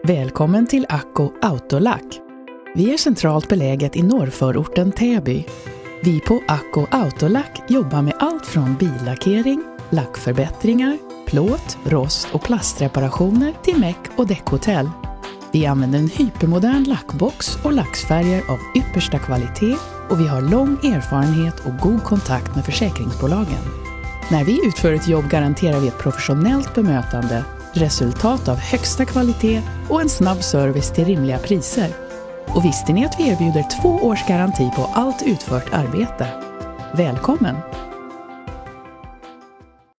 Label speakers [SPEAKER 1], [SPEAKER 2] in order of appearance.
[SPEAKER 1] Välkommen till Acko Autolack. Vi är centralt beläget i norrförorten Täby. Vi på Acko Autolack jobbar med allt från billackering, lackförbättringar, plåt, rost och plastreparationer till meck- och däckhotell. Vi använder en hypermodern lackbox och lacksfärger av yppersta kvalitet och vi har lång erfarenhet och god kontakt med försäkringsbolagen. När vi utför ett jobb garanterar vi ett professionellt bemötande, resultat av högsta kvalitet och en snabb service till rimliga priser. Och visste ni att vi erbjuder 2 års garanti på allt utfört arbete? Välkommen!